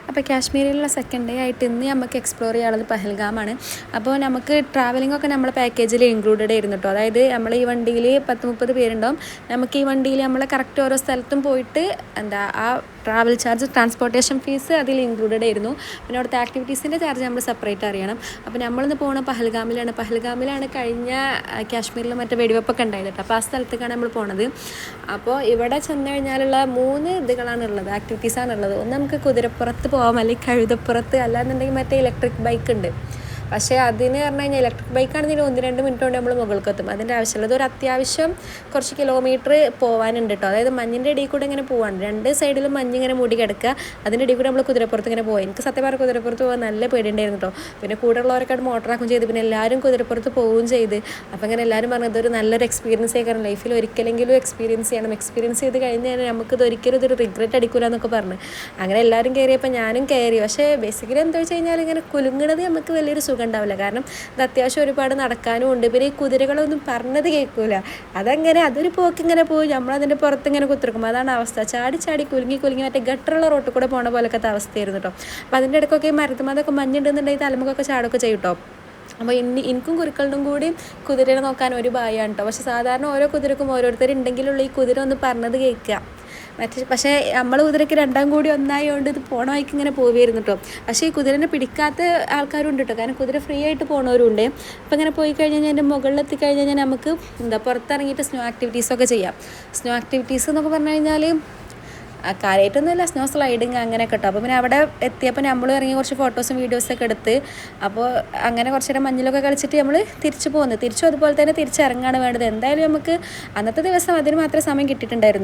അപ്പോൾ കാശ്മീരിലുള്ള second day ആയിട്ട് ഇന്ന് നമുക്ക് എക്സ്പ്ലോർ ചെയ്യാനുള്ളത് പഹൽഗാമാണ്. അപ്പോൾ നമുക്ക് ട്രാവലിംഗ് ഒക്കെ നമ്മളെ പാക്കേജിൽ ഇൻക്ലൂഡഡ് ആയിരുന്നു കേട്ടോ. അതായത് നമ്മൾ ഈ വണ്ടിയിൽ 10-30 പേരുണ്ടാവും. നമുക്ക് ഈ വണ്ടിയിൽ നമ്മൾ കറക്റ്റ് ഓരോ സ്ഥലത്തും പോയിട്ട് ആ ട്രാവൽ ചാർജ്, ട്രാൻസ്പോർട്ടേഷൻ ഫീസ് അതിൽ ഇൻക്ലൂഡഡ് ആയിരുന്നു. പിന്നെ അവിടുത്തെ ആക്ടിവിറ്റീസിൻ്റെ ചാർജ് നമ്മൾ സെപ്പറേറ്റ് അറിയണം. അപ്പോൾ നമ്മളിന്ന് പോകുന്ന പഹൽഗാമിലാണ് കഴിഞ്ഞ കാശ്മീരിൽ മറ്റേ വെടിവെപ്പൊക്കെ ഉണ്ടായത് കേട്ടോ. അപ്പോൾ ആ സ്ഥലത്തേക്കാണ് നമ്മൾ പോണത്. അപ്പോൾ ഇവിടെ ചെന്ന് കഴിഞ്ഞാലുള്ള 3 ഇതുകളാണുള്ളത്, ആക്ടിവിറ്റീസാണുള്ളത്. ഒന്ന് നമുക്ക് കുതിരപ്പുറത്ത് പോകാം, അല്ലെങ്കിൽ കഴുതപ്പുറത്ത്, അല്ലാന്നുണ്ടെങ്കിൽ മറ്റേ ഇലക്ട്രിക് ബൈക്ക് ഉണ്ട്. പക്ഷേ അതിന് പറഞ്ഞു കഴിഞ്ഞാൽ ഇലക്ട്രിക് ബൈക്കാണെങ്കിൽ 1-2 മിനിറ്റ് കൊണ്ട് നമ്മൾ മുകൾക്ക് എത്തും. അതിൻ്റെ ആവശ്യമുള്ളത് ഒരു അത്യാവശ്യം കുറച്ച് കിലോമീറ്റർ പോകാനുണ്ട് കേട്ടോ. അതായത് മഞ്ഞിൻ്റെ ഇടയിൽ കൂടെ ഇങ്ങനെ പോവാണ്, 2 സൈഡിലും മഞ്ഞിങ്ങനെ മൂടി കിടക്കുക. അതിൻ്റെ ഇടയിൽ കൂടെ നമ്മൾ കുതിരപ്പുറത്ത് ഇങ്ങനെ പോയി. എനിക്ക് സത്യം പറഞ്ഞാൽ കുതിരപ്പുറത്ത് പോകാൻ നല്ല പേടിയുണ്ടായിരുന്നു കേട്ടോ. പിന്നെ കൂടെ ഉള്ളവരൊക്കെ മോട്ടറാക്കുകയും ചെയ്ത്, പിന്നെ എല്ലാവരും കുതിരപ്പുറത്ത് പോവുകയും ചെയ്ത്. അപ്പോൾ അങ്ങനെ എല്ലാവരും പറഞ്ഞത് ഇതൊരു നല്ലൊരു എക്സ്പീരിയൻസ് ആയിക്കാരം, ലൈഫിൽ ഒരിക്കലെങ്കിലും എക്സ്പീരിയൻസ് ചെയ്യണം. എക്സ്പീരിയൻസ് ചെയ്ത് കഴിഞ്ഞാൽ നമുക്കിത് ഒരിക്കലും ഇതൊരു റിഗ്രറ്റ് അടിക്കില്ല എന്നൊക്കെ പറഞ്ഞ് അങ്ങനെ എല്ലാവരും കയറിയപ്പോൾ ഞാനും കയറി. പക്ഷേ ബേസിക്കലി എന്താ വെച്ച് കഴിഞ്ഞാൽ ഇങ്ങനെ കുലുങ്ങണത് നമുക്ക് വലിയൊരു സുഖം ഉണ്ടാവില്ല. കാരണം ഇത് അത്യാവശ്യം ഒരുപാട് നടക്കാനും ഉണ്ട്. പിന്നെ ഈ കുതിരകളൊന്നും പറഞ്ഞത് കേൾക്കൂല. അതങ്ങനെ അതൊരു പോക്കിങ്ങനെ പോയി നമ്മളതിൻ്റെ പുറത്ത് ഇങ്ങനെ കുത്തിറക്കും. അതാണ് അവസ്ഥ. ചാടി കുലുങ്ങി മറ്റേ ഗട്ടറുള്ള റോട്ടിൽ കൂടെ പോണ പോലൊക്കെ അവസ്ഥയായിരുന്നു കേട്ടോ. അപ്പോൾ അതിൻ്റെ ഇടയ്ക്കൊക്കെ മരത്തുമതൊക്കെ മഞ്ഞുണ്ടെന്നുണ്ടെങ്കിൽ തലമുഖമൊക്കെ ചാടൊക്കെ ചെയ്യും കേട്ടോ. അപ്പോൾ എനിക്കും കുരുക്കളുടെ കൂടി കുതിരനെ നോക്കാൻ ഒരു ഭയമാണ് കേട്ടോ. പക്ഷേ സാധാരണ ഓരോ കുതിരക്കും ഓരോരുത്തരുണ്ടെങ്കിലുള്ള ഈ കുതിര ഒന്ന് പറഞ്ഞത് കേൾക്കുക. പക്ഷേ നമ്മൾ കുതിരയ്ക്ക് 2 കൂടി ഒന്നായതുകൊണ്ട് ഇത് പോണ വഴിക്ക് ഇങ്ങനെ പോവുമായിരുന്നു കേട്ടോ. പക്ഷേ ഈ കുതിരനെ പിടിക്കാത്ത ആൾക്കാരും ഉണ്ട് കേട്ടോ. കാരണം കുതിര ഫ്രീ ആയിട്ട് പോണവരുണ്ട്. അപ്പോൾ ഇങ്ങനെ പോയി കഴിഞ്ഞാൽ എൻ്റെ മുകളിലെത്തി കഴിഞ്ഞാൽ നമുക്ക് പുറത്തിറങ്ങിയിട്ട് സ്നോ ആക്ടിവിറ്റീസൊക്കെ ചെയ്യാം. സ്നോ ആക്ടിവിറ്റീസ് എന്നൊക്കെ പറഞ്ഞു കഴിഞ്ഞാൽ കാര്യമായിട്ടൊന്നുമില്ല, സ്നോ സ്ലൈഡിങ് അങ്ങനെയൊക്കെ കേട്ടോ. അപ്പോൾ പിന്നെ അവിടെ എത്തിയപ്പോൾ നമ്മൾ ഇറങ്ങി കുറച്ച് ഫോട്ടോസും വീഡിയോസൊക്കെ എടുത്ത്, അപ്പോൾ അങ്ങനെ കുറച്ച് നേരം മഞ്ഞിലൊക്കെ കളിച്ചിട്ട് നമ്മൾ തിരിച്ചു അതുപോലെ തന്നെ തിരിച്ചിറങ്ങാണ് വേണ്ടത്. എന്തായാലും നമുക്ക് അന്നത്തെ ദിവസം അതിന് മാത്രമേ സമയം കിട്ടിയിട്ടുണ്ടായിരുന്നു.